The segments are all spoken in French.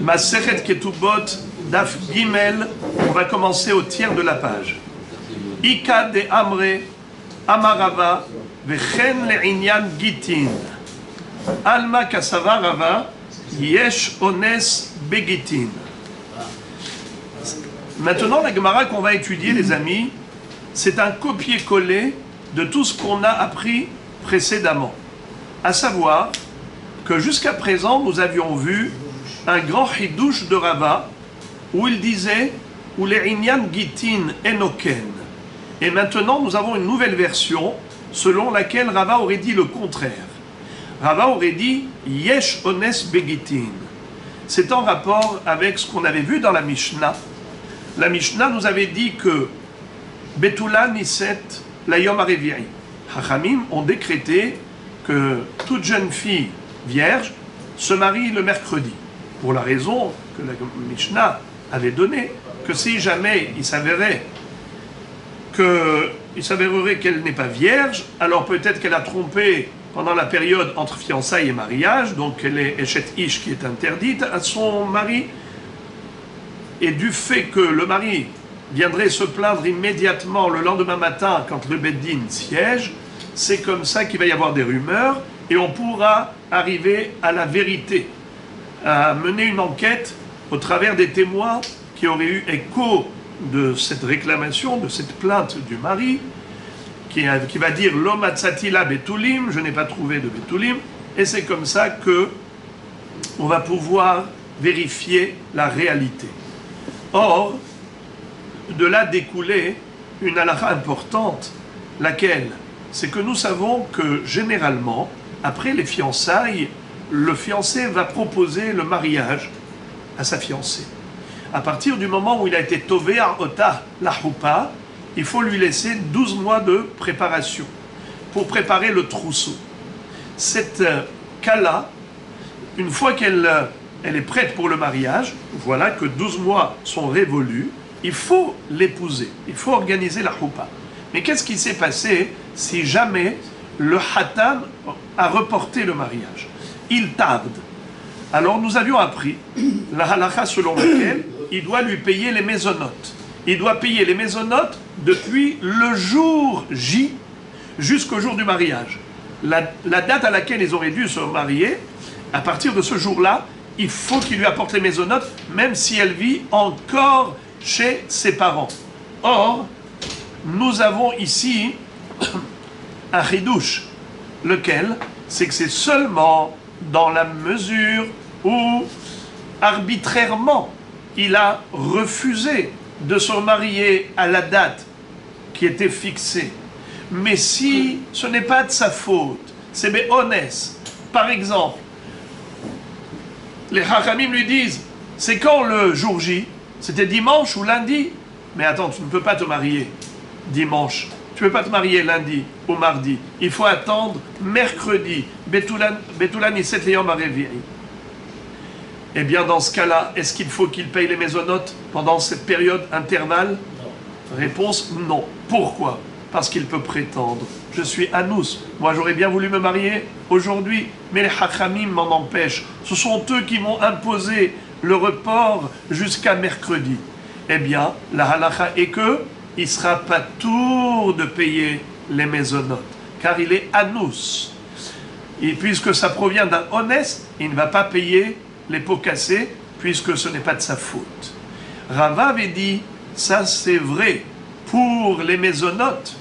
Masechet Ketubot, Daf Gimel, on va commencer au tiers de la page. Ika de Amre, Amarava, Vechen le'inyan gitin. Alma kasava Rava, Yesh ones begitin. Maintenant, la Gemara qu'on va étudier, les amis, c'est un copier-coller de tout ce qu'on a appris précédemment. À savoir que jusqu'à présent, nous avions vu un grand hidouche de Rava où il disait « Ou les inyan gitin enoken ». Et maintenant, nous avons une nouvelle version selon laquelle Rava aurait dit le contraire. Rava aurait dit « Yesh ones begitin ». C'est en rapport avec ce qu'on avait vu dans la Mishnah. La Mishnah nous avait dit que Betula Niset la Yom HaRevi'i. Chachamim ont décrété que toute jeune fille vierge se marie le mercredi. Pour la raison que la Mishnah avait donnée, que si jamais il s'avérerait qu'elle n'est pas vierge, alors peut-être qu'elle a trompé pendant la période entre fiançailles et mariage, donc elle est Eshet Ish qui est interdite à son mari, et du fait que le mari viendrait se plaindre immédiatement le lendemain matin quand le Beddin siège, c'est comme ça qu'il va y avoir des rumeurs et on pourra arriver à la vérité, à mener une enquête au travers des témoins qui auraient eu écho de cette réclamation, de cette plainte du mari, qui va dire l'homme atzatila betulim, je n'ai pas trouvé de betulim, et c'est comme ça que on va pouvoir vérifier la réalité. Or, de là découlait une halakha importante, laquelle, c'est que nous savons que généralement, après les fiançailles, le fiancé va proposer le mariage à sa fiancée. À partir du moment où il a été tové à ota la choupa, il faut lui laisser 12 mois de préparation pour préparer le trousseau. Cette cas-là, une fois qu'elle est prête pour le mariage, voilà que 12 mois sont révolus, il faut l'épouser, il faut organiser la choupa. Mais qu'est-ce qui s'est passé si jamais le hatam a reporté le mariage? Il tarde. Alors nous avions appris la halakha selon laquelle il doit lui payer les mésonotes. Il doit payer les mésonotes depuis le jour J jusqu'au jour du mariage. La date à laquelle ils auraient dû se marier, à partir de ce jour-là, il faut qu'il lui apporte les mésonotes, même si elle vit encore chez ses parents. Or, nous avons ici un chidouche, lequel, c'est que c'est seulement dans la mesure où, arbitrairement, il a refusé de se marier à la date qui était fixée. Mais si ce n'est pas de sa faute, c'est béhonès. Par exemple, les Chachamim lui disent, c'est quand le jour J? C'était dimanche ou lundi? Mais attends, tu ne peux pas te marier dimanche. Tu ne peux pas te marier lundi ou mardi. Il faut attendre mercredi. Betula Niset Yom HaRevi'i. Eh bien, dans ce cas-là, est-ce qu'il faut qu'il paye les mésonotes pendant cette période intervalle? Réponse, non. Pourquoi? Parce qu'il peut prétendre. Je suis Anous. Moi, j'aurais bien voulu me marier aujourd'hui, mais les Hachamim m'en empêchent. Ce sont eux qui m'ont imposé le report jusqu'à mercredi. Eh bien, la halakha est que il sera pas tour de payer les mésonotes, car il est Anous. Et puisque ça provient d'un honnête, il ne va pas payer les pots cassés, puisque ce n'est pas de sa faute. Rava avait dit, ça c'est vrai pour les mésonotes,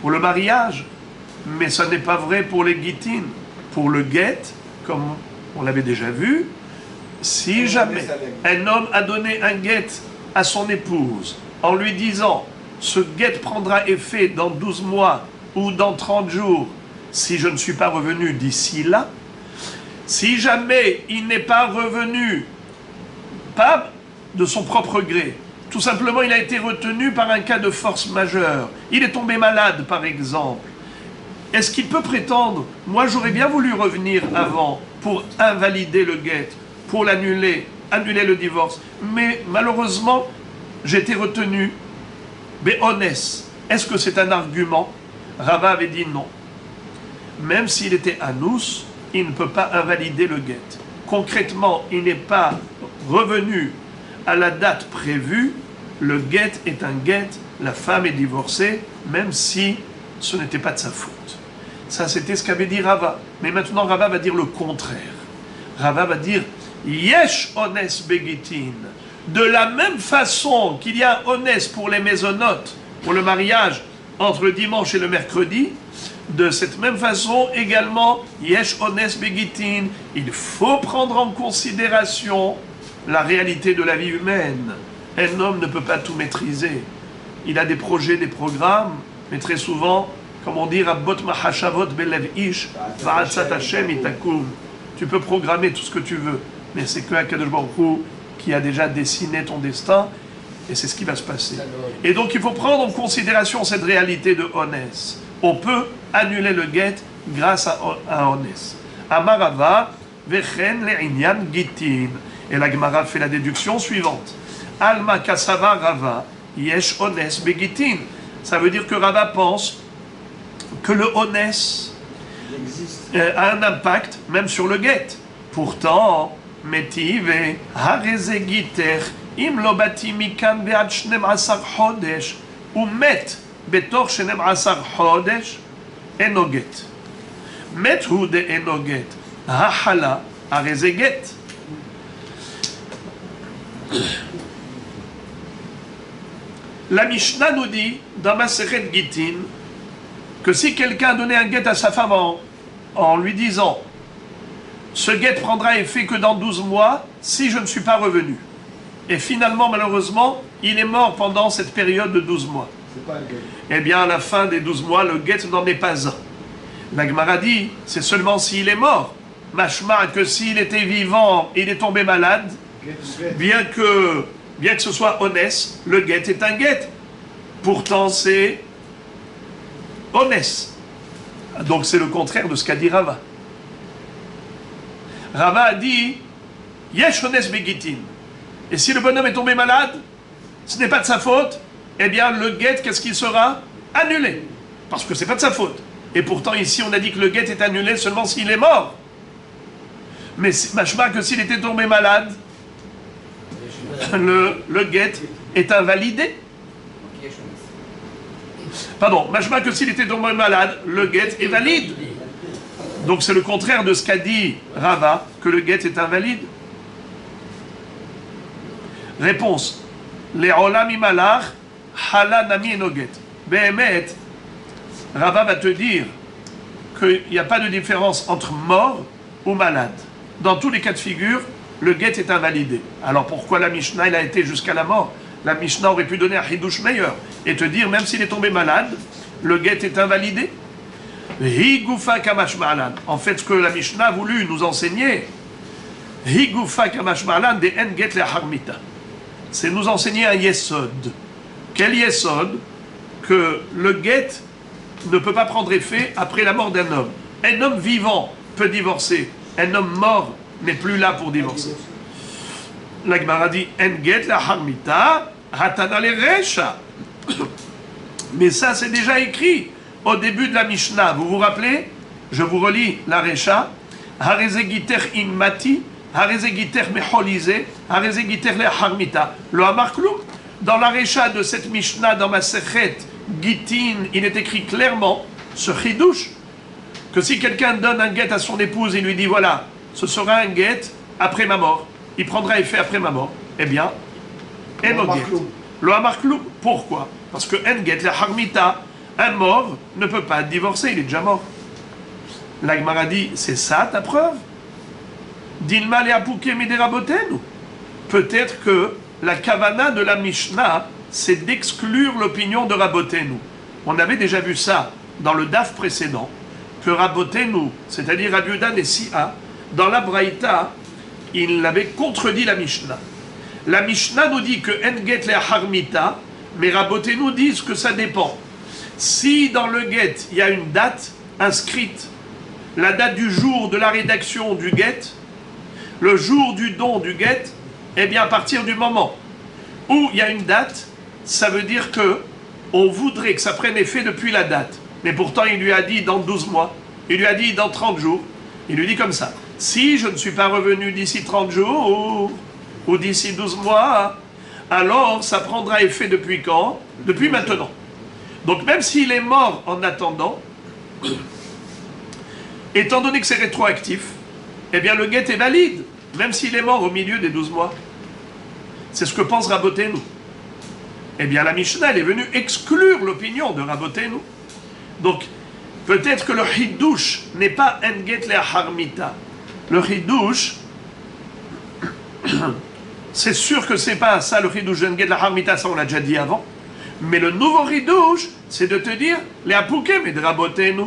pour le mariage, mais ça n'est pas vrai pour les guitines. Pour le guet, comme on l'avait déjà vu, si jamais un homme a donné un guet à son épouse, en lui disant, ce guet prendra effet dans 12 mois ou dans 30 jours, si je ne suis pas revenu d'ici là, si jamais il n'est pas revenu, pas de son propre gré, tout simplement il a été retenu par un cas de force majeure, il est tombé malade par exemple, est-ce qu'il peut prétendre, moi j'aurais bien voulu revenir avant pour invalider le guet, pour l'annuler, annuler le divorce, mais malheureusement j'ai été retenu, mais honnête, est-ce que c'est un argument? Rava avait dit non. Même s'il était Anous, il ne peut pas invalider le guet. concrètement, il n'est pas revenu à la date prévue, le guet est un guet, la femme est divorcée, même si ce n'était pas de sa faute. Ça, c'était ce qu'avait dit Rava. Mais maintenant, Rava va dire le contraire. Rava va dire Yesh ones begitin. De la même façon qu'il y a un ones pour les maisonnotes, pour le mariage entre le dimanche et le mercredi, de cette même façon également, Yesh ones begitin. Il faut prendre en considération la réalité de la vie humaine. Un homme ne peut pas tout maîtriser. Il a des projets, des programmes, mais très souvent, comme on dit, Rabbot mahashavot belev ish, va'atzat Hashem itakum. Tu peux programmer tout ce que tu veux, mais c'est que HaKadosh Baruch Hu qui a déjà dessiné ton destin, et c'est ce qui va se passer. Et donc il faut prendre en considération cette réalité de Onès. On peut annuler le guet grâce à Onès. Amarava, vechen le'inyan gitin. Et la Gemara fait la déduction suivante. Alma kasava rava, yesh Onès begitin. Ça veut dire que Rava pense que le Onès a un impact même sur le guet. Pourtant, Metive, hareze giter, im lo bati mikan ve'ad 12 chodesh, ou met betor 12 chodesh, eno get. Met hu de eno get, hahala, hareze get. La Mishnah nous dit, dans Maseret Gitin, que si quelqu'un donnait un guet à sa femme en lui disant « Ce guet prendra effet que dans 12 mois si je ne suis pas revenu ». Et finalement, malheureusement, il est mort pendant cette période de 12 mois. Eh bien, à la fin des 12 mois, le guet n'en est pas un. La Gemara dit, c'est seulement s'il est mort. Mashma, que s'il était vivant et il est tombé malade, bien que ce soit Onès, le guet est un guet. Pourtant, c'est Onès. Donc, c'est le contraire de ce qu'a dit Rava. Rava a dit Yesh Onès begitin. Et si le bonhomme est tombé malade, ce n'est pas de sa faute, eh bien, le guet, qu'est-ce qu'il sera? Annulé. Parce que ce n'est pas de sa faute. Et pourtant, ici, on a dit que le guet est annulé seulement s'il est mort. Mais machma que s'il était tombé malade, le guet est invalidé. Pardon, machma que s'il était tombé malade, le guet est valide. Donc c'est le contraire de ce qu'a dit Rava, que le guet est invalide. Réponse. Les olam imalach, hala nami enoget. Behemet, Rava va te dire qu'il n'y a pas de différence entre mort ou malade. Dans tous les cas de figure, le guet est invalidé. Alors pourquoi la Mishnah il a été jusqu'à la mort? La Mishnah aurait pu donner un hidouche meilleur et te dire, même s'il est tombé malade, le guet est invalidé. Hi gufa kamash ma'alan. En fait, ce que la Mishnah a voulu nous enseigner, hi gufa kamash ma'alan de en get le harmita. C'est nous enseigner un yesod. Quel yesod? Que le guet ne peut pas prendre effet après la mort d'un homme. Un homme vivant peut divorcer. Un homme mort n'est plus là pour divorcer. La Gemara dit en get la harmita hatana le resha. Mais ça, c'est déjà écrit au début de la Mishnah. Vous vous rappelez? Je vous relis la resha. Harezegiter in mati, harezegiter mecholize, harezegiter le harmita. Le hamarklou. Dans la resha de cette Mishnah, dans ma sechet Gitin, il est écrit clairement, ce chidouche, que si quelqu'un donne un guet à son épouse et lui dit voilà, ce sera un guet après ma mort, il prendra effet après ma mort, eh bien, le hamarklou. Pourquoi? Parce que en guet, la harmita, un mort ne peut pas divorcer, il est déjà mort. La Gemara dit, c'est ça ta preuve? Dilma le apouké miderabotenu. Peut-être que la kavana de la Mishnah, c'est d'exclure l'opinion de Rabotenu. On avait déjà vu ça dans le daf précédent, que Rabotenu, c'est-à-dire Rabbi Yehuda et Sia, dans la Braïta, il avait contredit la Mishnah. La Mishnah nous dit que en get le harmita, mais Rabotenu disent que ça dépend. Si dans le get, il y a une date inscrite, la date du jour de la rédaction du get, le jour du don du get, eh bien à partir du moment où il y a une date, ça veut dire que on voudrait que ça prenne effet depuis la date. Mais pourtant, il lui a dit dans 12 mois, il lui a dit dans 30 jours, il lui dit comme ça. si je ne suis pas revenu d'ici 30 jours ou d'ici 12 mois, alors ça prendra effet depuis quand? Depuis maintenant. Donc même s'il est mort en attendant, étant donné que c'est rétroactif, eh bien le guet est valide, même s'il est mort au milieu des 12 mois. C'est ce que pense Rabotenu. Eh bien la Mishnah, elle est venue exclure l'opinion de Rabotenu. Donc, peut-être que le Hiddouche n'est pas un get le harmita. Le Hiddouche, c'est sûr que c'est pas ça le Hiddouche d'un get le harmita, ça on l'a déjà dit avant. Mais le nouveau Hiddouche, c'est de te dire, les Apoukem et de Rabotenu,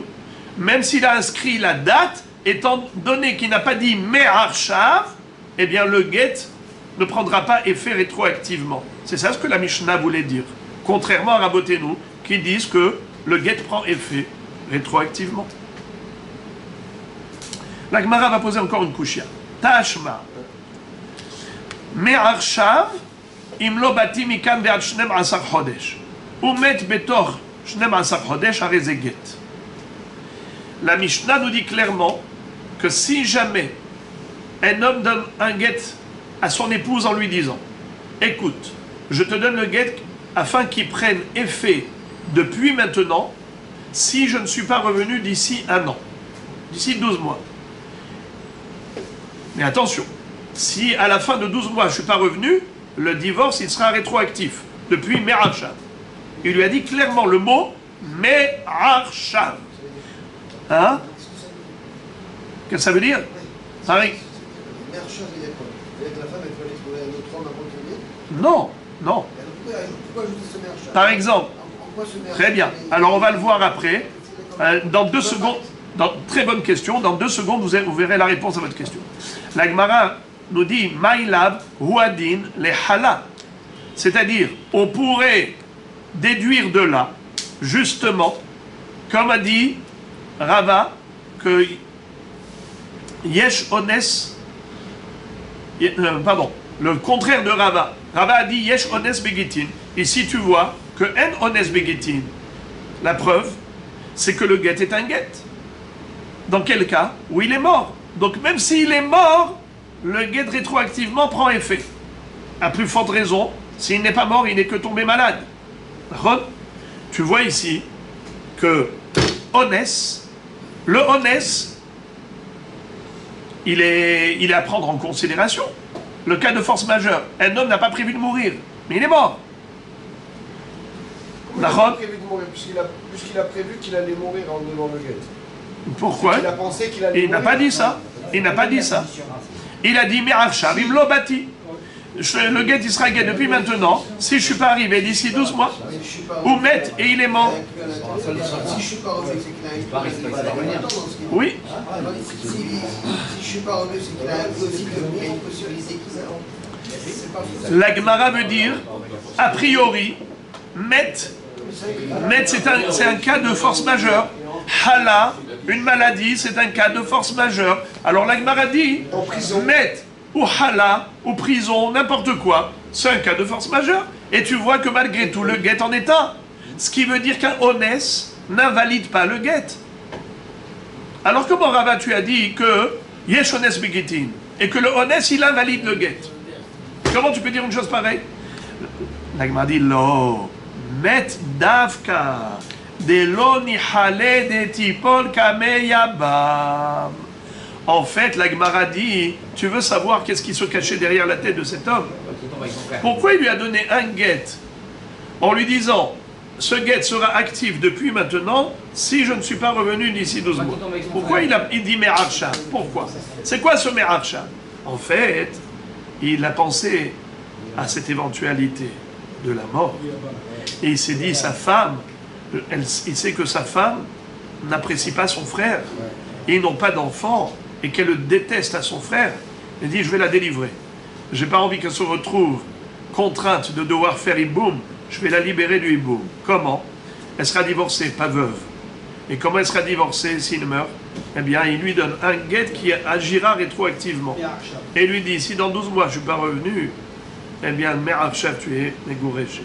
même s'il a inscrit la date, étant donné qu'il n'a pas dit Me'arshav, eh bien le get ne prendra pas effet rétroactivement. C'est ça ce que la Mishnah voulait dire. Contrairement à Rabotenu, qui disent que le get prend effet rétroactivement. La Gemara va poser encore une kushia. Tashma. Me'arshav, im lo bati mikan ve'ad 12 chodesh. Umet betoch 12 chodesh hare ze get. La Mishnah nous dit clairement que si jamais un homme donne un get à son épouse en lui disant « Écoute, je te donne le get afin qu'il prenne effet depuis maintenant si je ne suis pas revenu d'ici 1 an, d'ici 12 mois. » Mais attention, si à la fin de 12 mois je ne suis pas revenu, le divorce il sera rétroactif, depuis Me'arshav. Il lui a dit clairement le mot Me'arshav. Hein? Qu'est-ce que ça veut dire? Non, non. Par exemple, très bien. Alors on va le voir après. Dans 2 secondes, très bonne question. Dans 2 secondes, vous verrez la réponse à votre question. La Gemara nous dit Maïlav Huadin le Hala. C'est-à-dire, on pourrait déduire de là, justement, comme a dit Rava, que Yesh Ones, pardon, le contraire de Rava. Rava a dit Yesh Ones Begitin. Ici, tu vois que En Ones Begitin, la preuve, c'est que le get est un get. Dans quel cas? Où il est mort. Donc, même s'il est mort, le get rétroactivement prend effet. À plus forte raison, s'il n'est pas mort, il n'est que tombé malade. Tu vois ici que le Ones, il est à prendre en considération. Le cas de force majeure. Un homme n'a pas prévu de mourir, mais il est mort. Il n'a pas prévu de mourir, puisqu'il a prévu qu'il allait mourir en donnant le guet. Pourquoi? Il a pensé qu'il allait mourir. Il n'a pas dit ça. Il n'a pas dit ça. Il a dit Me'arshav im lo bati. Le guet, il sera guet depuis maintenant. Si je ne suis pas arrivé d'ici 12 mois, ou met et il est mort. Si je suis pas revenu, c'est qu'il a une Oui. Si je suis pas revenu, c'est qu'il a une possibilité qu'il a. La Gemara veut dire, a priori, met c'est un cas de force majeure. Hala, une maladie, c'est un cas de force majeure. Alors la Gemara dit, met ou hala, ou prison, n'importe quoi, c'est un cas de force majeure. Et tu vois que malgré tout, le guet en est un. Ce qui veut dire qu'un honest n'invalide pas le guet. Alors comment Rava tu as dit que yesh honest begitin et que le honest il invalide le guet? Comment tu peux dire une chose pareille? La Gemara dit lo met davka de lo nihale de tipol kameyabam. En fait, la Gemara dit, tu veux savoir qu'est-ce qui se cachait derrière la tête de cet homme? Pourquoi il lui a donné un guet en lui disant, ce guet sera actif depuis maintenant si je ne suis pas revenu d'ici 12 mois? Pourquoi il dit Me'arshav? Pourquoi? C'est quoi ce Me'arshav? En fait, il a pensé à cette éventualité de la mort. Et il s'est dit, sa femme, il sait que sa femme n'apprécie pas son frère. Et ils n'ont pas d'enfant. Et qu'elle le déteste à son frère, elle dit, je vais la délivrer. Je n'ai pas envie qu'elle se retrouve contrainte de devoir faire hiboum, je vais la libérer du hiboum. Comment? Elle sera divorcée, pas veuve. Et comment elle sera divorcée s'il meurt? Eh bien, il lui donne un guet qui agira rétroactivement. Et il lui dit, si dans 12 mois je ne suis pas revenu, eh bien, Me'arshav, tu es Megourechet.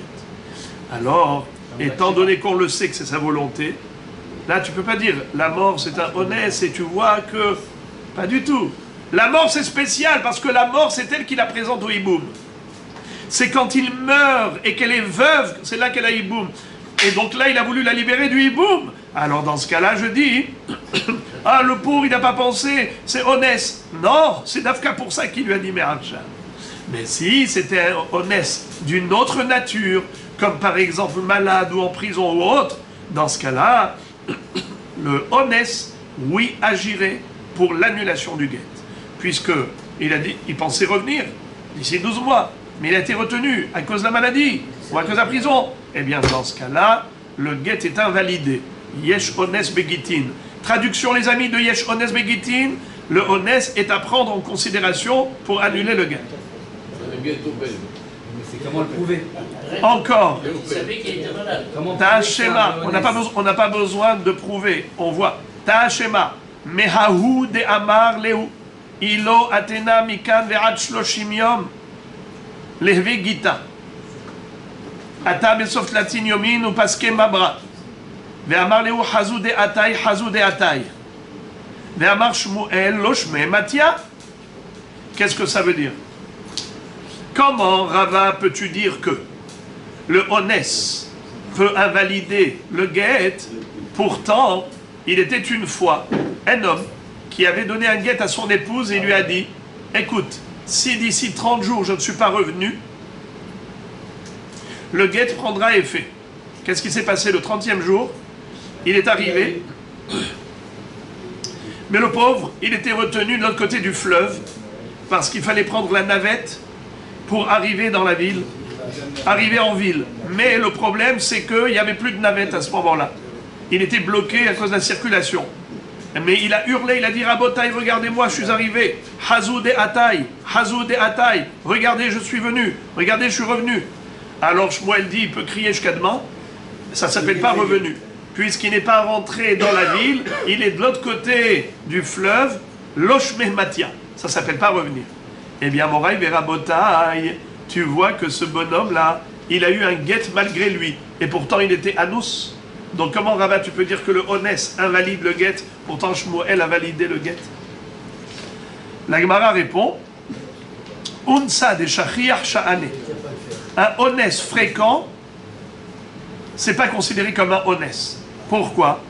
Alors, étant donné qu'on le sait que c'est sa volonté, là, tu ne peux pas dire, la mort, c'est un honnête, et tu vois que... Pas du tout. La mort, c'est spécial, parce que la mort, c'est elle qui la présente au hiboum. C'est quand il meurt et qu'elle est veuve, c'est là qu'elle a hiboum. Et donc là, il a voulu la libérer du hiboum. Alors dans ce cas-là, je dis, ah, le pauvre, il n'a pas pensé, c'est honnête. Non, c'est Dafka pour ça qu'il lui a dit Me'acham. Mais si c'était honnête d'une autre nature, comme par exemple malade ou en prison ou autre, dans ce cas-là, le honnête, oui, agirait pour l'annulation du guet. Puisque il a dit, il pensait revenir d'ici 12 mois, mais il a été retenu à cause de la maladie ou à cause de la prison. Eh bien, dans ce cas-là, le guet est invalidé. Yesh ones begitin. Traduction, les amis, de Yesh ones begitin, le ones est à prendre en considération pour annuler le guet. Mais c'est comment le prouver? Encore. Il savait qu'il était malade. T'as un schéma. On n'a pas besoin de prouver. On voit. T'as un schéma. Mehahu de amar lehu. Ilo atena mikan ve'ad shloshim yom. Lehve gita. Ata besof latin yomin ou paske mabra. Ve'amar lehu hazu de atay, hazu de atay. Ve'amar shmuel lo shme matia. Qu'est-ce que ça veut dire? Comment, Rava, peux-tu dire que le honès peut invalider le guet? Pourtant, il était une fois un homme qui avait donné un guet à son épouse et lui a dit, écoute, si d'ici 30 jours je ne suis pas revenu, le guet prendra effet. Qu'est-ce qui s'est passé le 30e jour? Il est arrivé, mais le pauvre, il était retenu de l'autre côté du fleuve parce qu'il fallait prendre la navette pour arriver dans la ville, arriver en ville. Mais le problème, c'est qu'il n'y avait plus de navette à ce moment-là. Il était bloqué à cause de la circulation. Mais il a hurlé, il a dit, Rabotai, regardez-moi, je suis arrivé. Hazou de Ataï, Hazou de Ataï. Regardez, je suis venu. Regardez, je suis revenu. Alors Shmuel dit, il peut crier jusqu'à demain. Ça ne s'appelle pas revenu. Puisqu'il n'est pas rentré dans la ville, il est de l'autre côté du fleuve, Loshmeh Matia. Ça ne s'appelle pas revenir. Eh bien, Moraï Verabotaï, tu vois que ce bonhomme-là, il a eu un guet malgré lui. Et pourtant, il était anous. Donc, comment, Rava, tu peux dire que le honès invalide le guet, pourtant Shmuel a validé le guet? La Gemara répond, Unsa de Shachiach Sha'ane. Un honès fréquent, c'est pas considéré comme un honès. Pourquoi?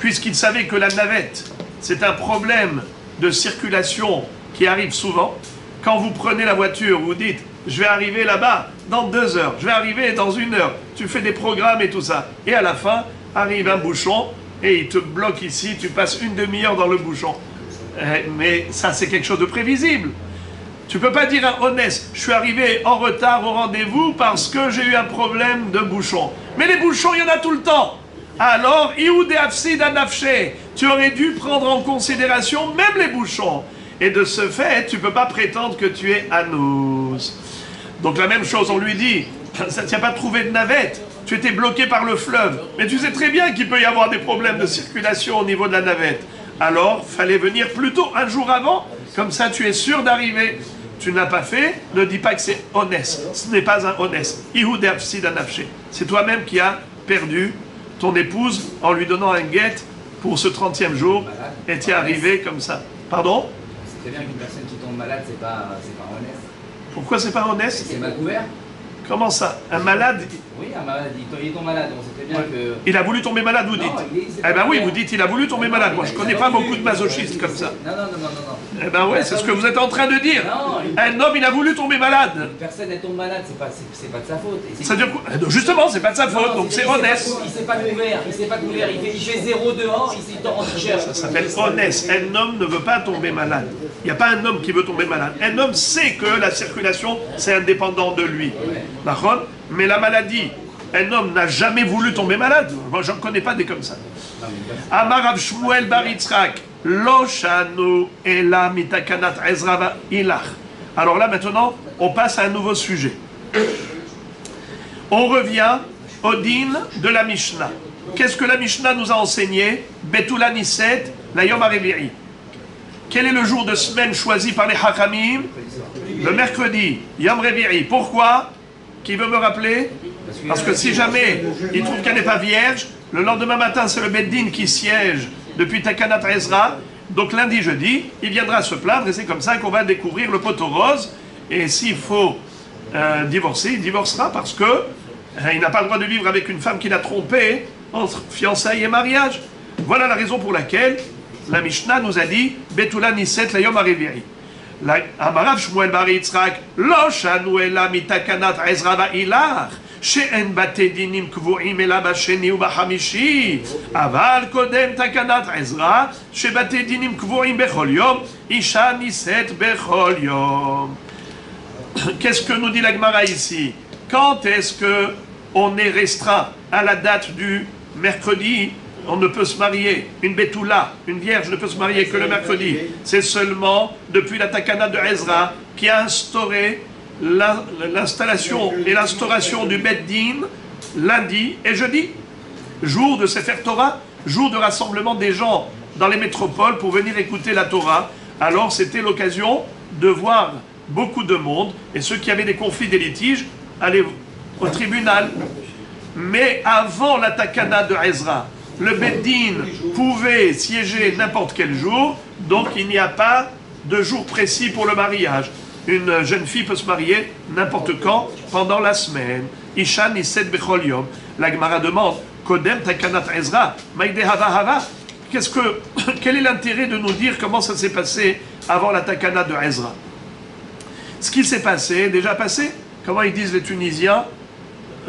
Puisqu'il savait que la navette, c'est un problème de circulation qui arrive souvent. Quand vous prenez la voiture, vous dites, je vais arriver là-bas dans 2 heures, je vais arriver dans 1 heure, tu fais des programmes et tout ça. Et à la fin, arrive un bouchon et il te bloque ici, tu passes 1 demi-heure dans le bouchon. Mais ça, c'est quelque chose de prévisible. Tu ne peux pas dire à honnête, je suis arrivé en retard au rendez-vous parce que j'ai eu un problème de bouchon. Mais les bouchons, il y en a tout le temps. Alors, tu aurais dû prendre en considération même les bouchons. Et de ce fait, tu ne peux pas prétendre que tu es anous. Donc la même chose, on lui dit, ça ne tient pas de trouver de navette, tu étais bloqué par le fleuve. Mais tu sais très bien qu'il peut y avoir des problèmes de circulation au niveau de la navette. Alors, fallait venir plutôt un jour avant, comme ça tu es sûr d'arriver. Tu ne l'as pas fait, ne dis pas que c'est honnête. Ce n'est pas un honnête. C'est toi-même qui as perdu ton épouse en lui donnant un guet pour ce 30e jour et tu es arrivé comme ça. Pardon? C'est très bien qu'une personne qui tombe malade, c'est pas honnête. Pourquoi c'est pas honnête? C'est mal couvert. Comment ça? Un malade? Oui, un malade, il tombe malade, on sait très bien que... Il a voulu tomber malade, vous dites? Eh ben oui, vous dites il a voulu tomber malade. Moi, je connais pas beaucoup de masochistes comme ça. Non. Eh ben ouais, c'est ce que vous êtes en train de dire. Un homme, il a voulu tomber malade. Une personne, elle tombe malade, c'est pas de sa faute. Ça veut dire quoi? Justement, c'est pas de sa faute, donc c'est honnête. Il s'est pas couvert, il fait 0 dehors, il t'en cherche. Ça s'appelle honnête. Un homme ne veut pas tomber malade. Il n'y a pas un homme qui veut tomber malade. Un homme sait que la circulation, c'est indépendant de lui. D'accord? Mais la maladie, un homme n'a jamais voulu tomber malade. Moi, j'en connais pas des comme ça. Amar Rav Shmuel bar Yitzchak, lo shanu ela mitakanat Ezra ilach. Alors là, maintenant, on passe à un nouveau sujet. On revient au din de la Mishnah. Qu'est-ce que la Mishnah nous a enseigné? Betula Niset, la Yom HaRevi'i. Quel est le jour de semaine choisi par les Hachamim? Le mercredi, Yom Revi'i. Pourquoi? Qui veut me rappeler? Parce que si jamais il trouve qu'elle n'est pas vierge, Le lendemain matin, c'est le Beddin qui siège depuis Takanat Ezra. Donc lundi, jeudi, il viendra se plaindre et c'est comme ça qu'on va découvrir le poteau rose. Et s'il faut divorcer, il divorcera parce que il n'a pas le droit de vivre avec une femme qu'il a trompée entre fiançailles et mariage. Voilà la raison pour laquelle la Mishnah nous a dit Betula Niset la Yom Hareviri. Amarav Shmuel bar Yitzchak Lo shanu ela mitakanat Ezra va'ilach she'en bate dinim kvu'im ela basheni ubahamishi aval kodem takanat Ezra shebate dinim kvu'im bechol yom isha niset bechol yom. Qu'est-ce que nous dit la Gemara ici? Quand est-ce que on est restreint à la date du mercredi? On ne peut se marier, une Betula, une vierge ne peut se marier que le mercredi. C'est seulement depuis la Takana de Ezra qui a instauré l'installation et l'instauration du Beddin lundi et jeudi, jour de Sefer Torah, jour de rassemblement des gens dans les métropoles pour venir écouter la Torah. Alors c'était l'occasion de voir beaucoup de monde et ceux qui avaient des conflits, des litiges, allaient au tribunal. Mais avant la Takana de Ezra, le Beddin pouvait siéger n'importe quel jour, donc il n'y a pas de jour précis pour le mariage. Une jeune fille peut se marier n'importe quand pendant la semaine. Isha Niset Bechol Yom. La Gemara demande Kodem Takanat Ezra, Maïde Hava Hava. Quel est l'intérêt de nous dire comment ça s'est passé avant la Takana de Ezra? Ce qui s'est passé, déjà passé. Comment ils disent les Tunisiens?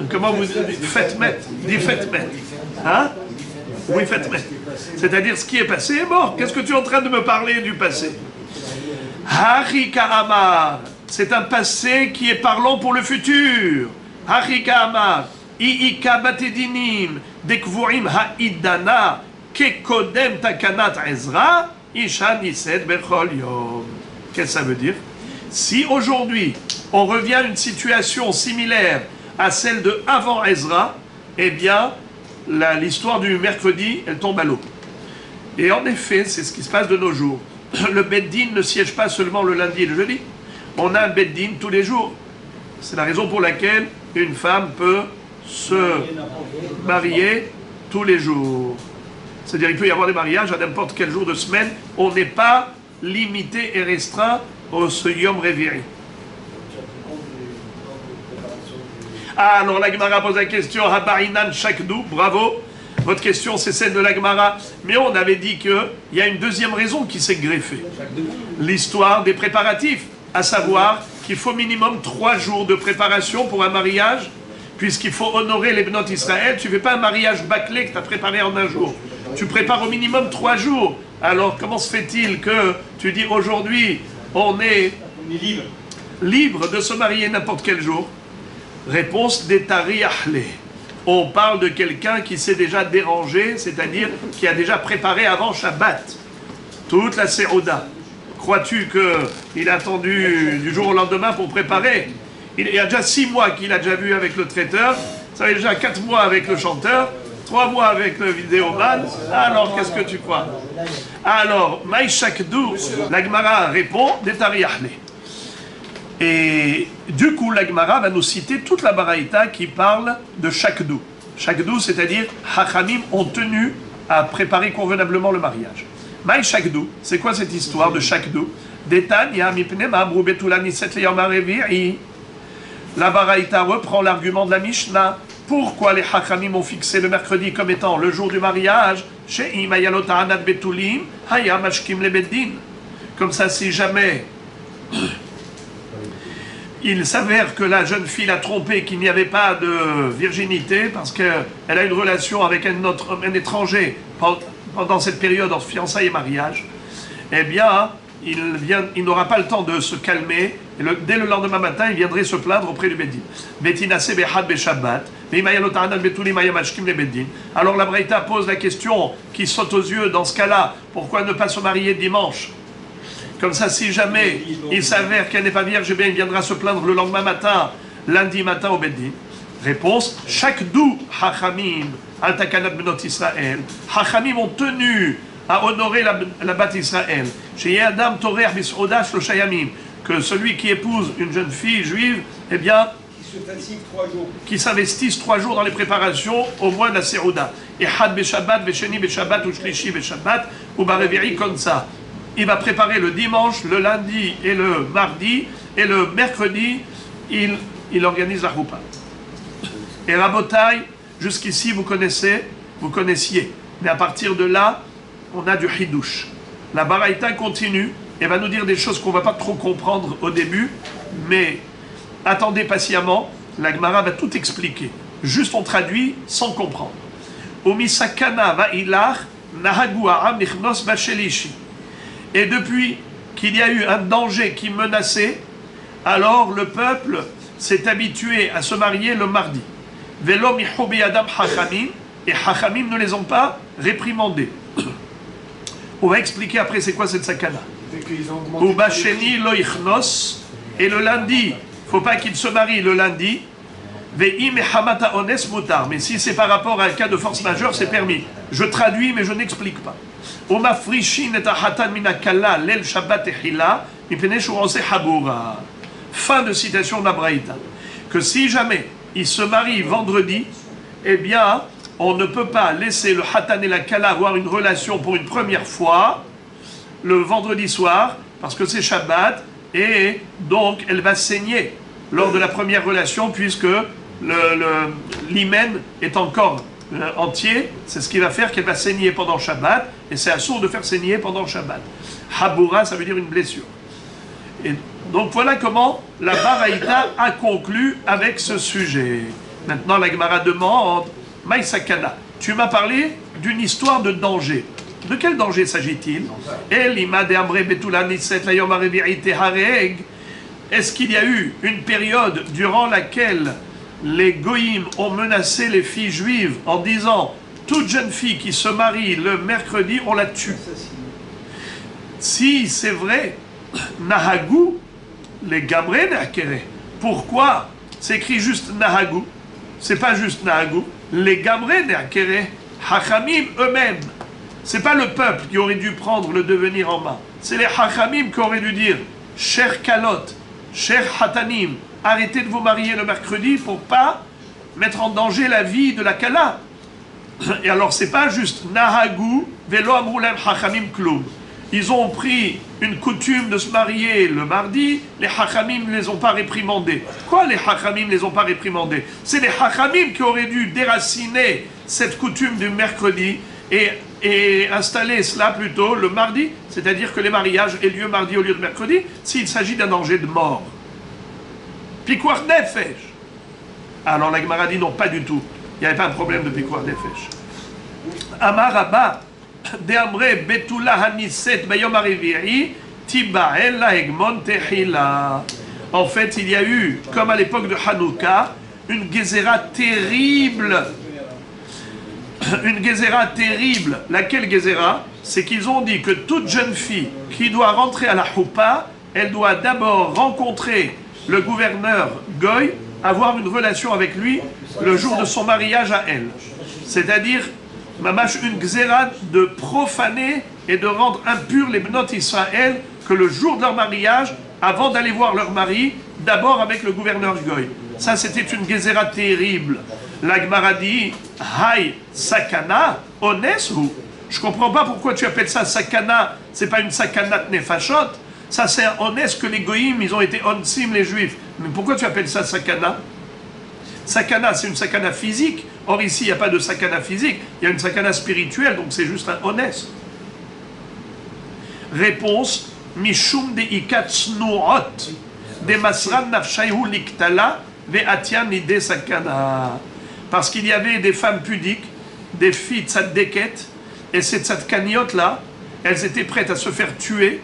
Comment vous dites? Faites mettre. Dis faites mettre. Hein? Oui, faites mettre. C'est-à-dire ce qui est passé est mort. Qu'est-ce que tu es en train de me parler du passé? Harika Amar. C'est un passé qui est parlant pour le futur. Harika Amar. Iika batedinim. Dekvurim ha'idana. Kekodem takanat Ezra. Isha niset bechol yom. Qu'est-ce que ça veut dire? Si aujourd'hui, on revient à une situation similaire à celle de avant Ezra, eh bien, l'histoire du mercredi, elle tombe à l'eau. Et en effet, c'est ce qui se passe de nos jours. Le Beddin ne siège pas seulement le lundi et le jeudi. On a un Beddin tous les jours. C'est la raison pour laquelle une femme peut se marier tous les jours. C'est-à-dire qu'il peut y avoir des mariages à n'importe quel jour de semaine. On n'est pas limité et restreint au Yom Reviri. Ah, alors la Gemara pose la question, Habarinan Shakdou, bravo. Votre question, c'est celle de la Gemara. Mais on avait dit qu'il y a une deuxième raison qui s'est greffée. L'histoire des préparatifs. À savoir qu'il faut minimum 3 jours de préparation pour un mariage, puisqu'il faut honorer les Bnot Israël. Tu ne fais pas un mariage bâclé que tu as préparé en un jour. Tu prépares au minimum 3 jours. Alors, comment se fait-il que tu dis aujourd'hui, on est libre de se marier n'importe quel jour? Réponse des Tari Ahle. On parle de quelqu'un qui s'est déjà dérangé, c'est-à-dire qui a déjà préparé avant Shabbat toute la Séouda. Crois-tu qu'il a attendu du jour au lendemain pour préparer? Il y a déjà 6 mois qu'il a déjà vu avec le traiteur, ça fait déjà 4 mois avec le chanteur, 3 mois avec le vidéoman. Alors, qu'est-ce que tu crois? Alors, Maïchakdou, la Gemara répond des Tari Ahle. Et du coup, la Gemara va nous citer toute la Baraïta qui parle de Shakdou. Shakdou, c'est-à-dire, Hachamim ont tenu à préparer convenablement le mariage. Maï Shakdou, c'est quoi cette histoire de Shakdou? La Baraïta reprend l'argument de la Mishnah. Pourquoi les Hachamim ont fixé le mercredi comme étant le jour du mariage? Comme ça, si jamais il s'avère que la jeune fille l'a trompé, qu'il n'y avait pas de virginité, parce qu'elle a une relation avec un étranger pendant cette période entre fiançailles et mariage, eh bien, il n'aura pas le temps de se calmer, et dès le lendemain matin, il viendrait se plaindre auprès du Beddin. Alors la Braïta pose la question qui saute aux yeux dans ce cas-là, pourquoi ne pas se marier dimanche? Comme ça, si jamais il s'avère qu'elle n'est pas vierge, eh bien, il viendra se plaindre le lendemain matin, lundi matin au Beddin. Réponse, Shakdou Hachamim, al takanat benot Israël. Hachamim ont tenu à honorer la bat Israël. Chez Adam Torer Bisroda Shloshayamim, que celui qui épouse une jeune fille juive, eh bien, se fatigue 3 jours. Qui s'investissent 3 jours dans les préparations au mois de la Serouda. Et Had Beshabbat, Vesheni Beshabbat, ou Shlishi Beshabbat, ou Bareveri comme ça. Il va préparer le dimanche, le lundi et le mardi, et le mercredi, il organise la roupa. Et Rabotai, jusqu'ici vous connaissiez. Mais à partir de là, on a du Hidouche. La Baraïta continue et va nous dire des choses qu'on ne va pas trop comprendre au début, mais attendez patiemment, la Gemara va tout expliquer. Juste on traduit sans comprendre. Omisakana va'ilach nahagu ha'am nichnos bashelishi. Et depuis qu'il y a eu un danger qui menaçait, alors le peuple s'est habitué à se marier le mardi. Velo mihu biyadam hachamim, et hachamim ne les ont pas réprimandés. On va expliquer après c'est quoi cette sakana. Ou basheni lo ichnos, et le lundi, il ne faut pas qu'il se marie le lundi. Ve'im hamata ones mutar, mais si c'est par rapport à un cas de force majeure, c'est permis. Je traduis, mais je n'explique pas. Oma frishin et ahatan minakalla lel shabbat ehila, mipene shuronse habura. Fin de citation d'Abraïta. Que si jamais il se marie vendredi, eh bien, on ne peut pas laisser le hatan et la kalla avoir une relation pour une première fois le vendredi soir, parce que c'est Shabbat, et donc elle va saigner lors de la première relation, puisque l'hymen est encore entier. C'est ce qui va faire qu'elle va saigner pendant Shabbat, et c'est assourd de faire saigner pendant Shabbat. Habura, ça veut dire une blessure. Et donc voilà comment la Baraïta a conclu avec ce sujet. Maintenant la Gemara demande, Maïsakana, tu m'as parlé d'une histoire de danger. De quel danger s'agit-il? Est-ce qu'il y a eu une période durant laquelle les goïms ont menacé les filles juives en disant toute jeune fille qui se marie le mercredi, on la tue? Si c'est vrai, Nahagu, les Gamré Neakere. Pourquoi c'est écrit juste Nahagu? C'est pas juste Nahagu. Les Gamré Neakere, Hachamim eux-mêmes. C'est pas le peuple qui aurait dû prendre le devenir en main. C'est les Hachamim qui auraient dû dire cher Kalot, cher Hatanim, arrêtez de vous marier le mercredi pour pas mettre en danger la vie de la Kala. Et alors c'est pas juste Nahagu, Velo Amrulem Hachamim Klum. Ils ont pris une coutume de se marier le mardi, les Hachamim ne les ont pas réprimandés. Quoi, les Hachamim ne les ont pas réprimandés? C'est les Hachamim qui auraient dû déraciner cette coutume du mercredi et installer cela plutôt le mardi, c'est-à-dire que les mariages aient lieu mardi au lieu de mercredi, s'il s'agit d'un danger de mort. Pikuach nefesh. Alors la Gemara dit non, pas du tout. Il n'y avait pas un problème de pikuach nefesh. Amar Abba, De'amre betula haniset bayom harivi'i tiba'el la'egmon tehila. En fait, il y a eu, comme à l'époque de Hanouka, une gezéra terrible. Une gezéra terrible. Laquelle gezéra? C'est qu'ils ont dit que toute jeune fille qui doit rentrer à la choupa, elle doit d'abord rencontrer le gouverneur Goy, avoir une relation avec lui le jour de son mariage à elle. C'est-à-dire, mamash, une gzéra de profaner et de rendre impurs les Bnot Israël que le jour de leur mariage, avant d'aller voir leur mari, d'abord avec le gouverneur Goy. Ça, c'était une gzéra terrible. La Gemara dit, Hay sakana onesu. Je comprends pas pourquoi tu appelles ça sakana. C'est pas une sakana nefashot. Ça, c'est un ones que les goïms, ils ont été onsim, les juifs. Mais pourquoi tu appelles ça sakana? Sakana, c'est une sakana physique. Or, ici, il n'y a pas de sakana physique. Il y a une sakana spirituelle, donc c'est juste un ones. Réponse, Mishum de ikatsnuot, de masran nafshayhu liktala, ve atian nide sakana. Parce qu'il y avait des femmes pudiques, des filles tzaddeket, et ces tzadkaniotes-là, elles étaient prêtes à se faire tuer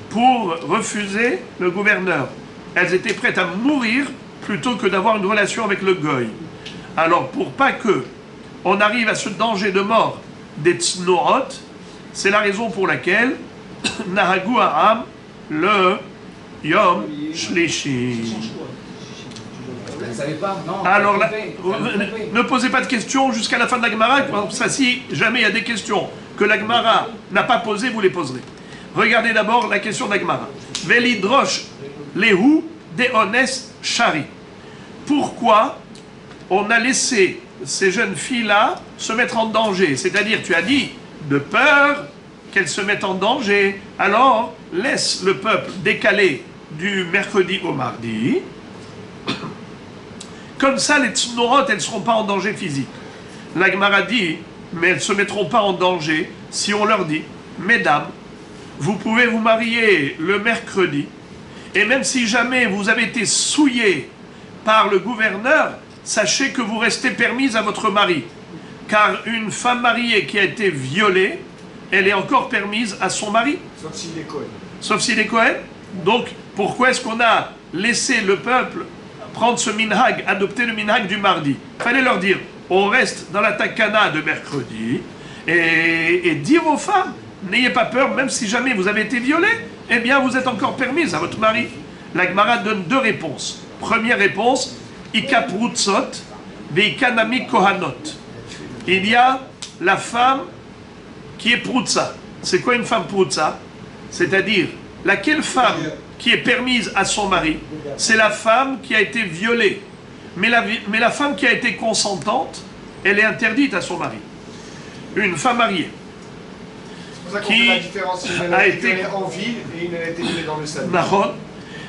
pour refuser le gouverneur. Elles étaient prêtes à mourir plutôt que d'avoir une relation avec le goy. Alors, pour pas que on arrive à ce danger de mort des tznoot, c'est la raison pour laquelle Nahagu Ha'am le Yom Shlishi. Alors, ne posez pas de questions jusqu'à la fin de la Gemara. Ça, si jamais il y a des questions que la Gemara n'a pas posées, vous les poserez. Regardez d'abord la question de la Gemara. Velidrosh lehu de ones shari. pourquoi on a laissé ces jeunes filles-là se mettre en danger. C'est-à-dire, tu as dit, de peur qu'elles se mettent en danger. Alors, laisse le peuple décaler du mercredi au mardi. Comme ça, les tsnourot, elles ne seront pas en danger physique. La Gemara dit, mais elles ne se mettront pas en danger si on leur dit, mesdames, vous pouvez vous marier le mercredi, et même si jamais vous avez été souillé par le gouverneur, sachez que vous restez permise à votre mari. Car une femme mariée qui a été violée, elle est encore permise à son mari. Sauf s'il est Cohen. Sauf s'il est Cohen. Donc, pourquoi est-ce qu'on a laissé le peuple prendre ce minhag, adopter le minhag du mardi? Il fallait leur dire, on reste dans la takana de mercredi, et dire aux femmes, n'ayez pas peur, même si jamais vous avez été violé, eh bien vous êtes encore permise à votre mari. La Gemara donne deux réponses. Première réponse, Ika prutzot, veikanami kohanot. Il y a la femme qui est prutza. C'est quoi une femme prutza? C'est-à-dire, laquelle femme qui est permise à son mari? C'est la femme qui a été violée. Mais la femme qui a été consentante, elle est interdite à son mari. Une femme mariée. C'est pour ça qu'on fait la différence. Une a été violée en ville et une a été violée dans le salon.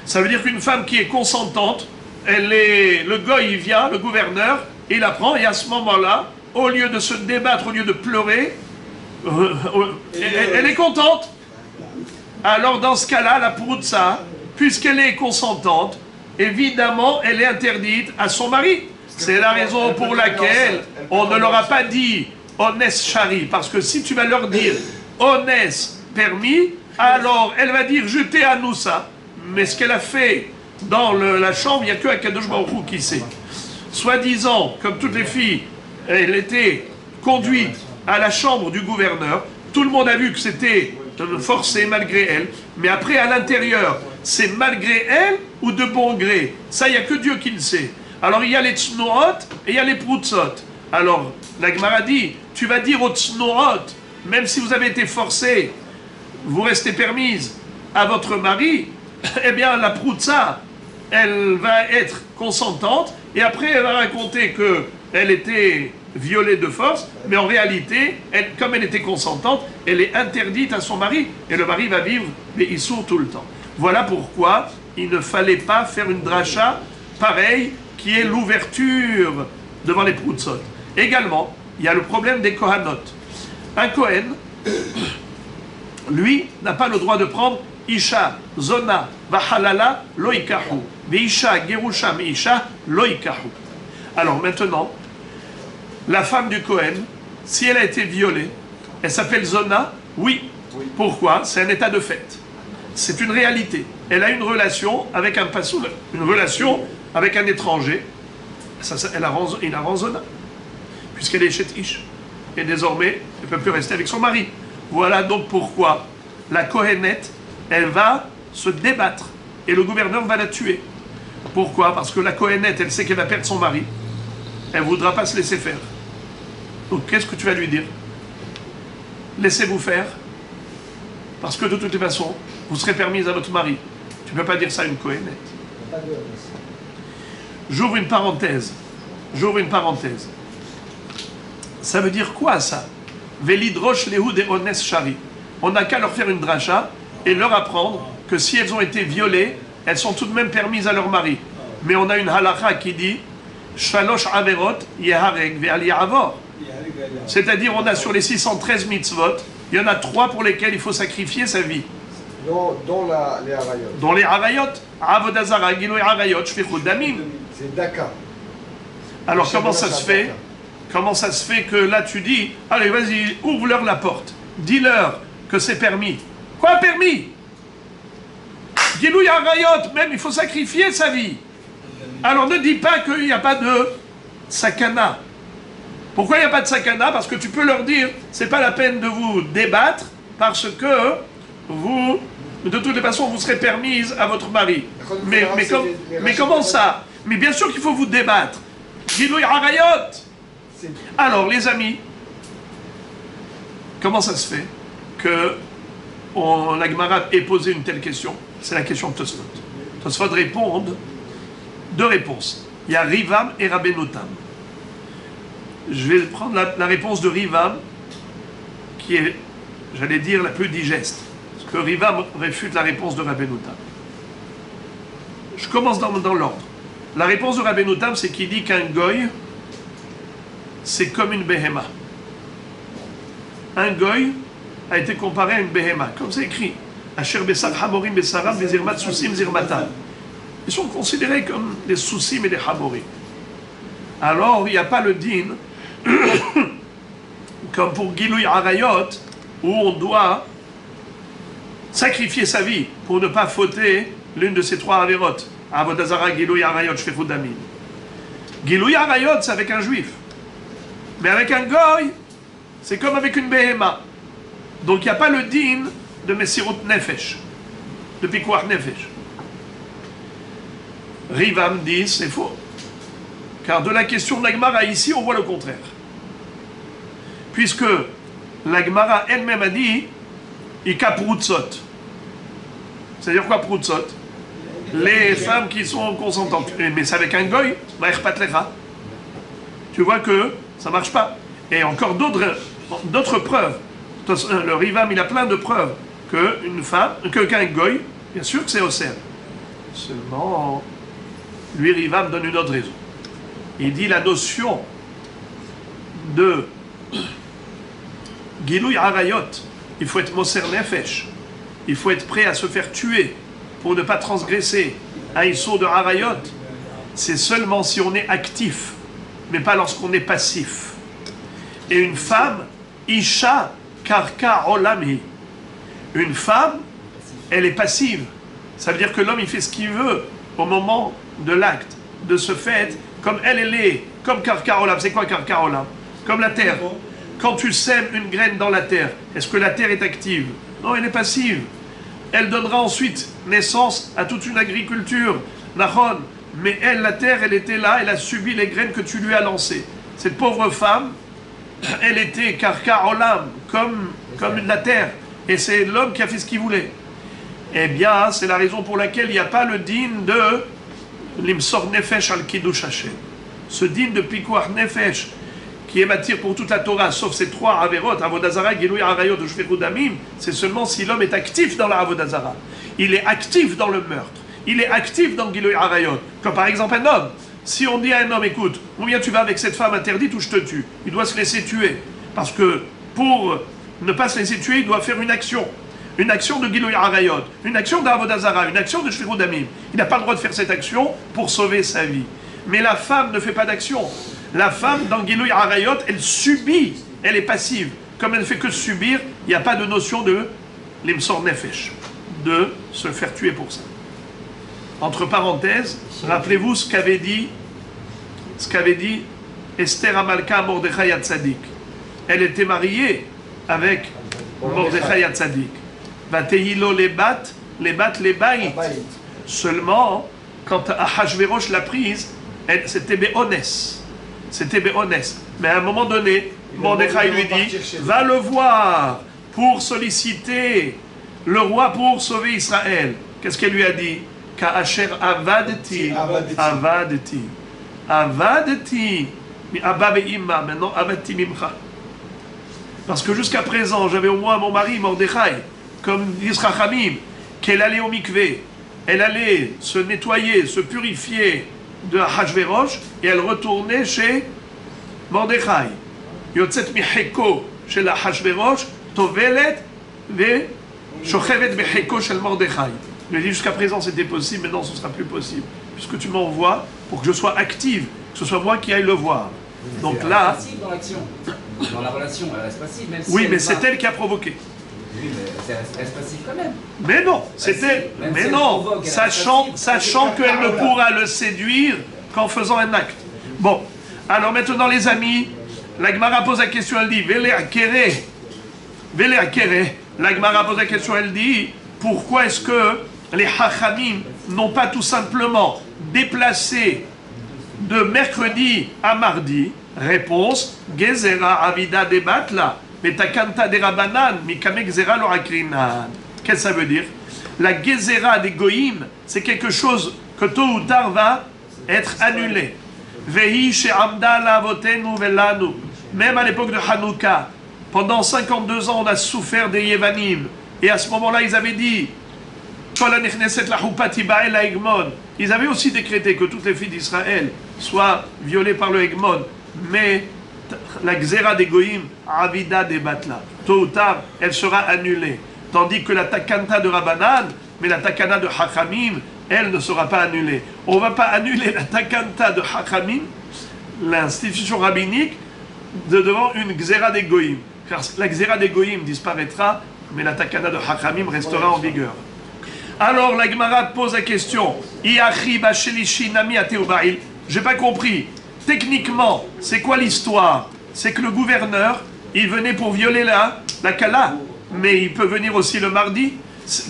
Ça veut dire qu'une femme qui est consentante, le goy il vient, le gouverneur, il la prend, et à ce moment-là, au lieu de se débattre, au lieu de pleurer, elle est contente. Alors dans ce cas-là, la prutza, puisqu'elle est consentante, évidemment, elle est interdite à son mari. C'est la raison pour laquelle on ne leur a pas dit « ones shari », parce que si tu vas leur dire « ones permis », alors elle va dire « jetez à nous ça ». Mais ce qu'elle a fait dans la chambre, il n'y a que Akadosh Baruch Hu qui sait. Soi-disant, comme toutes les filles, elle était conduite à la chambre du gouverneur. Tout le monde a vu que c'était forcé malgré elle. Mais après, à l'intérieur, c'est malgré elle ou de bon gré. Ça, il n'y a que Dieu qui le sait. Alors, il y a les tsnourot et il y a les prutzot. Alors, la Gemara dit, tu vas dire aux tsnourot, même si vous avez été forcé, vous restez permise à votre mari, eh bien, la prutza, elle va être consentante, et après, elle va raconter qu'elle était violée de force, mais en réalité, comme elle était consentante, elle est interdite à son mari, et le mari va vivre des issours tout le temps. Voilà pourquoi il ne fallait pas faire une dracha pareille, qui est l'ouverture devant les prutzot. Également, il y a le problème des kohanot. Un kohen, lui, n'a pas le droit de prendre Isha, Zona, Vahalala, Loikahu. Veisha, Gerusha, Meisha, Loikahu. Alors maintenant, la femme du Kohen, si elle a été violée, elle s'appelle Zona? Oui. Pourquoi? C'est un état de fait. C'est une réalité. Elle a une relation avec un passoul, une relation avec un étranger. Il a rend Zona, puisqu'elle est chez Ish. Et désormais, elle ne peut plus rester avec son mari. Voilà donc pourquoi la Kohenette, elle va se débattre et le gouverneur va la tuer. Pourquoi? Parce que la Kohenette, elle sait qu'elle va perdre son mari. Elle ne voudra pas se laisser faire. Donc qu'est-ce que tu vas lui dire? Laissez-vous faire. Parce que de toute façon, vous serez permise à votre mari. Tu ne peux pas dire ça à une Kohenette. J'ouvre une parenthèse. Ça veut dire quoi ça? Velidrosh lehud et ones shari. On n'a qu'à leur faire une dracha et leur apprendre que si elles ont été violées, elles sont tout de même permises à leur mari. Mais on a une halakha qui dit Shalosh averot yehareg ve'al ya'avor. C'est-à-dire, on a sur les 613 mitzvot, il y en a 3 pour lesquels il faut sacrifier sa vie. Dans les harayot. Dans les harayot. Avodazara, giloi harayot, shfichut damim. C'est Daka. Alors comment ça se fait? Comment ça se fait que là tu dis, allez vas-y, ouvre-leur la porte. Dis-leur que c'est permis. Quoi permis? Gilui harayot, même il faut sacrifier sa vie. Alors ne dis pas qu'il n'y a pas de sakana. Pourquoi il n'y a pas de sakana? Parce que tu peux leur dire, c'est pas la peine de vous débattre, parce que vous, de toutes les façons, vous serez permise à votre mari. Mais comment ça? Mais bien sûr qu'il faut vous débattre. Gilui harayot. Alors les amis, comment ça se fait que la Gemara ait posé une telle question? C'est la question de Tosfot. Tosfot répond 2 réponses. Il y a Rivam et Rabbeinu Tam. Je vais prendre la réponse de Rivam, qui est, j'allais dire, la plus digeste. Parce que Rivam réfute la réponse de Rabbeinu Tam. Je commence dans l'ordre. La réponse de Rabbeinu Tam, c'est qu'il dit qu'un goy, c'est comme une behema. Un goy a été comparé à une behema, comme c'est écrit. Asher besar hamorim besaram bezirmat sousim zirmatam. Ils sont considérés comme des soucis et des hamorim. Alors, il n'y a pas le din, comme pour Gilouy Arayot, où on doit sacrifier sa vie pour ne pas fauter l'une de ces trois averot. Avodazara, Gilouy Arayot, Shfechut Damim. Gilouy Arayot, c'est avec un juif. Mais avec un goy, c'est comme avec une behema. Donc il n'y a pas le din de Messirut Nefesh, de Pikuach Nefesh. Rivam dit, c'est faux. Car de la question de la Gemara ici, on voit le contraire. Puisque la Gemara elle-même a dit, Ika Prutzot. C'est-à-dire quoi Prutzot? Les femmes qui sont consentantes. Mais c'est avec un goy, tu vois que ça ne marche pas. Et encore d'autres preuves. Le Rivam, il a plein de preuves qu'un goy, bien sûr que c'est Osser. Seulement, lui, Rivam donne une autre raison. Il dit la notion de Gilouy Arayot, il faut être Moser Nefesh, il faut être prêt à se faire tuer pour ne pas transgresser un Issur de Arayot. C'est seulement si on est actif, mais pas lorsqu'on est passif. Et une femme, Isha Karka Olami. Une femme, elle est passive. Ça veut dire que l'homme, il fait ce qu'il veut au moment de l'acte, de ce fait, comme elle est, comme Karka Olam. C'est quoi Karka Olam? Comme la terre. Quand tu sèmes une graine dans la terre, est-ce que la terre est active? Non, elle est passive. Elle donnera ensuite naissance à toute une agriculture. Nahon. Mais elle, la terre, elle était là, elle a subi les graines que tu lui as lancées. Cette pauvre femme, elle était Karka Olam, comme la terre. Et c'est l'homme qui a fait ce qu'il voulait. Eh bien, c'est la raison pour laquelle il n'y a pas le din de l'imsor nefesh al kiddush Hashem. Ce din de pikuach nefesh, qui est matière pour toute la Torah, sauf ces trois averot, avodazara, gilouy arayot, shfechut damim, c'est seulement si l'homme est actif dans la avodazara. Il est actif dans le meurtre. Il est actif dans gilouy arayot. Comme par exemple un homme. Si on dit à un homme, écoute, combien tu vas avec cette femme interdite ou je te tue? Il doit se laisser tuer. Parce que pour ne pas se laisser tuer, il doit faire une action. Une action de Gilouy Arayot, une action d'Avodazara, une action de Shfechut Damim. Il n'a pas le droit de faire cette action pour sauver sa vie. Mais la femme ne fait pas d'action. La femme, dans Gilouy Arayot, elle subit, elle est passive. Comme elle ne fait que subir, il n'y a pas de notion de l'imsor nefesh, de se faire tuer pour ça. Entre parenthèses, rappelez-vous ce qu'avait dit Esther Amalka à Mordechai Hatzadik. Elle était mariée avec Mordechai Hatzadik. Vatehilo les bat les baït. Seulement, quand Ahashverosh l'a prise, c'était béonès. C'était béonès. Mais à un moment donné, Mordechai lui dit, va le voir pour solliciter le roi pour sauver Israël. Qu'est-ce qu'elle lui a dit? Ka'asher avadti. Mi abba be'imma. Maintenant, avadti mimcha. Parce que jusqu'à présent, j'avais au moins mon mari, Mordechai, comme disent Chachamim, qu'elle allait au mikvé, elle allait se nettoyer, se purifier de Ahashverosh, et elle retournait chez Mordechai. Yotzet miheko chez Ahashverosh, tovelet ve shochevet miheko chez Mordechai. Il a dit jusqu'à présent c'était possible, maintenant ce ne sera plus possible, puisque tu m'envoies pour que je sois active, que ce soit moi qui aille le voir. Donc là... Dans l'action, dans la relation, elle reste passive, même si oui, mais c'est elle qui a provoqué. Oui, mais elle reste passive quand même. Mais non, c'est elle. Mais non, sachant qu'elle ne pourra le séduire qu'en faisant un acte. Bon, alors maintenant les amis, la Gemara pose la question, elle dit, Vele akere. La Gemara pose la question, elle dit, pourquoi est-ce que les Chachamim n'ont pas tout simplement déplacé de mercredi à mardi? Réponse, Gezera avida debatla, metakanta de rabanan, mikame gezera lo akrinan. Qu'est-ce que ça veut dire? La Gezera des Goïm, c'est quelque chose que tôt ou tard va être annulée. Vehi she'amda la'avotenu velanu. Même à l'époque de Hanouka, pendant 52 ans, on a souffert des Yevanim. Et à ce moment-là, ils avaient dit, ils avaient aussi décrété que toutes les filles d'Israël soient violées par le Egmon. Mais la Xéra des Goïm, Avida des Batla, tôt ou tard, elle sera annulée. Tandis que la Takanta de Rabbanan, mais la Takana de Hachamim, elle ne sera pas annulée. On ne va pas annuler la Takanta de Hachamim, l'institution rabbinique, devant une Xéra des Goïm. Car la Xéra des Goïm disparaîtra, mais la Takana de Hachamim restera en vigueur. Alors la Gemara pose la question, j'ai pas compris. Techniquement, c'est quoi l'histoire? C'est que le gouverneur, il venait pour violer la Kala, mais il peut venir aussi le mardi.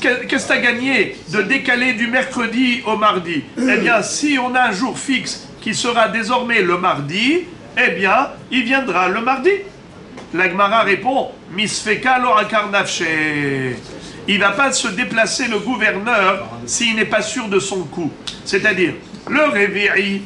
Qu'est-ce que tu as gagné de décaler du mercredi au mardi? Eh bien, si on a un jour fixe qui sera désormais le mardi, eh bien, il viendra le mardi. La Gemara répond, Misfeka lo akar nafshe. Il ne va pas se déplacer le gouverneur s'il n'est pas sûr de son coup. C'est-à-dire, le Révi'i,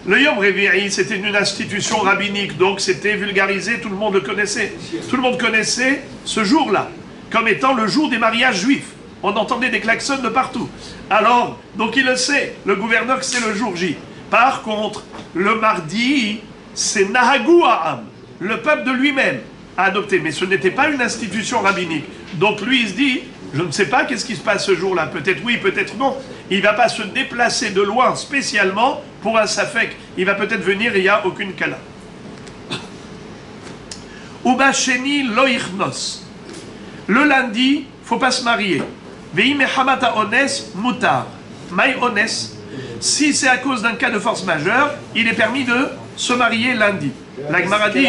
le Yom Révi'i, c'était une institution rabbinique, donc c'était vulgarisé, tout le monde le connaissait. Tout le monde connaissait ce jour-là, comme étant le jour des mariages juifs. On entendait des klaxons de partout. Alors, donc il le sait, le gouverneur, que c'est le jour J. Par contre, le mardi, c'est Nahagou Ha'am, le peuple de lui-même a adopté. Mais ce n'était pas une institution rabbinique. Donc lui, il se dit, je ne sais pas qu'est-ce qui se passe ce jour-là. Peut-être oui, peut-être non. Il ne va pas se déplacer de loin spécialement pour un safek. Il va peut-être venir et il n'y a aucune kala. Uba sheni lo ichnos. Le lundi, il ne faut pas se marier. Ve'i mehamata ones mutar. Mai ones. Si c'est à cause d'un cas de force majeure, il est permis de se marier lundi. La Gemara dit,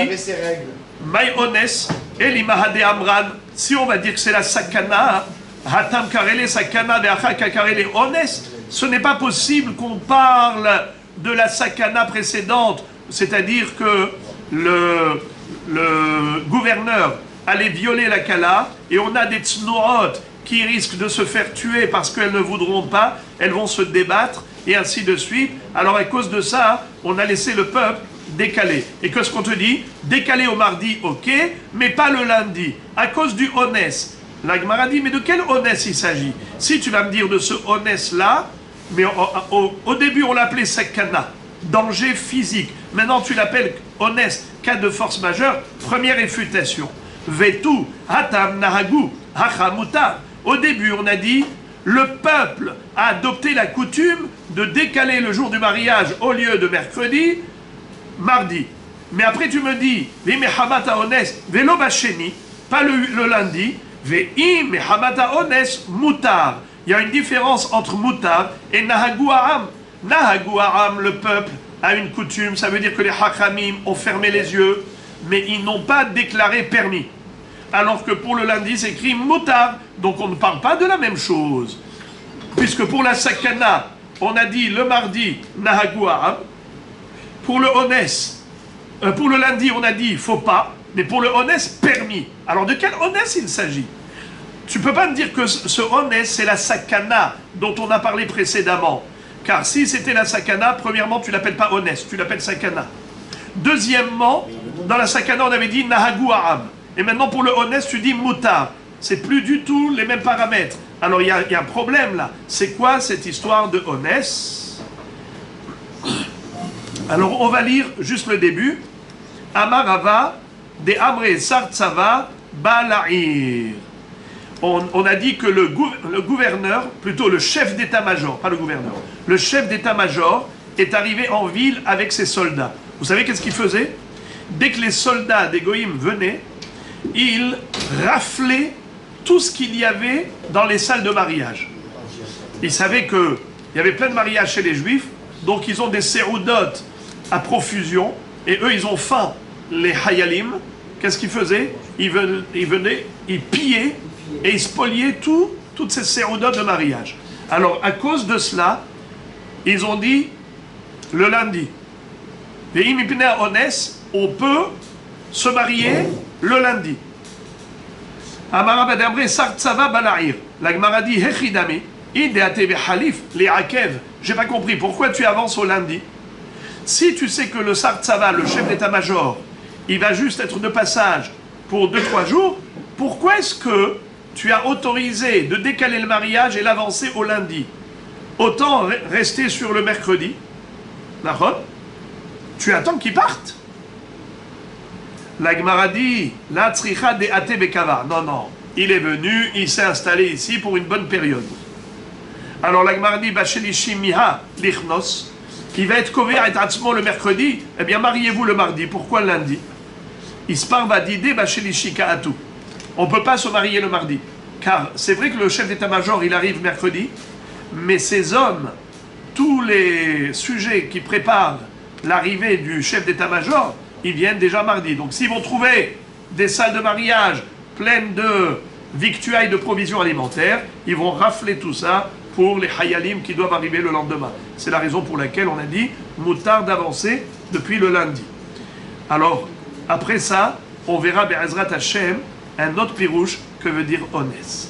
Mai ones, elimahade amran. Si on va dire que c'est la sakana, hatam karele sakana ve'achaka karele ones, ce n'est pas possible qu'on parle de la sakana précédente, c'est-à-dire que le gouverneur allait violer la kala, et on a des tsnourot qui risquent de se faire tuer parce qu'elles ne voudront pas, elles vont se débattre, et ainsi de suite. Alors à cause de ça, on a laissé le peuple décalé. Et qu'est-ce qu'on te dit? Décalé au mardi, ok, mais pas le lundi. À cause du honès. La Gemara dit, mais de quel honès il s'agit? Si tu vas me dire de ce honès-là, mais au début on l'appelait sakana, danger physique. Maintenant tu l'appelles honès, cas de force majeure, première réfutation. Vetu, hatam, nahagu, hachamuta. Au début on a dit, le peuple a adopté la coutume de décaler le jour du mariage au lieu de mercredi, mardi. Mais après tu me dis, Ve'mehamata ones, velo basheni, pas le lundi, Ve'mehamata ones, mutar. Il y a une différence entre mutar et nahagu ha'am. Nahagu ha'am, le peuple a une coutume, ça veut dire que les hachamim ont fermé les yeux, mais ils n'ont pas déclaré permis. Alors que pour le lundi, c'est écrit mutar, donc on ne parle pas de la même chose. Puisque pour la sakana, on a dit le mardi, nahagu ha'am. Pour le honès, pour le lundi, on a dit faut pas, mais pour le honès, permis. Alors de quel honès il s'agit? Tu ne peux pas me dire que ce honès, c'est la sakana dont on a parlé précédemment. Car si c'était la sakana, premièrement, tu ne l'appelles pas honès, tu l'appelles sakana. Deuxièmement, dans la sakana, on avait dit nahagu ha'am. Et maintenant, pour le honès, tu dis mutar. C'est plus du tout les mêmes paramètres. Alors, il y a un problème là. C'est quoi cette histoire de honès? Alors, on va lire juste le début. Amarava de Amre Sartsava Bala'ir. On a dit que le gouverneur, plutôt le chef d'état-major, pas le gouverneur, le chef d'état-major est arrivé en ville avec ses soldats. Vous savez qu'est-ce qu'il faisait? Dès que les soldats des Goïm venaient, il raflait tout ce qu'il y avait dans les salles de mariage. Ils savaient qu'il y avait plein de mariages chez les Juifs, donc ils ont des séroudotes à profusion, et eux ils ont faim, les hayalim. Qu'est-ce qu'ils faisaient? Ils venaient, ils pillaient et ils spoliaient toutes ces séroudotes de mariage. Alors à cause de cela, ils ont dit le lundi, on peut se marier le lundi. La Gemara dit, Hechidame, Ideate Halif, les Akev, j'ai pas compris, pourquoi tu avances au lundi? Si tu sais que le Sartsava, le chef d'état-major, il va juste être de passage pour 2-3 jours, pourquoi est-ce que tu as autorisé de décaler le mariage et l'avancer au lundi? Autant rester sur le mercredi, d'accord? Tu attends qu'il parte. La Gemara dit, la tzricha de ate bekava. Non, non, il est venu, il s'est installé ici pour une bonne période. Alors la Gemara dit, bashelishi miha lichnos, il va être couvert et atzmo le mercredi, eh bien mariez-vous le mardi. Pourquoi le lundi? Ispar va dide bashelishi ka'atu. On ne peut pas se marier le mardi. Car c'est vrai que le chef d'état-major, il arrive mercredi, mais ces hommes, tous les sujets qui préparent l'arrivée du chef d'état-major, ils viennent déjà mardi. Donc s'ils vont trouver des salles de mariage pleines de victuailles de provisions alimentaires, ils vont rafler tout ça pour les hayalim qui doivent arriver le lendemain. C'est la raison pour laquelle on a dit moutard d'avancer depuis le lundi. Alors, après ça, on verra Be'ezrat Hashem un autre pirouche que veut dire honnête.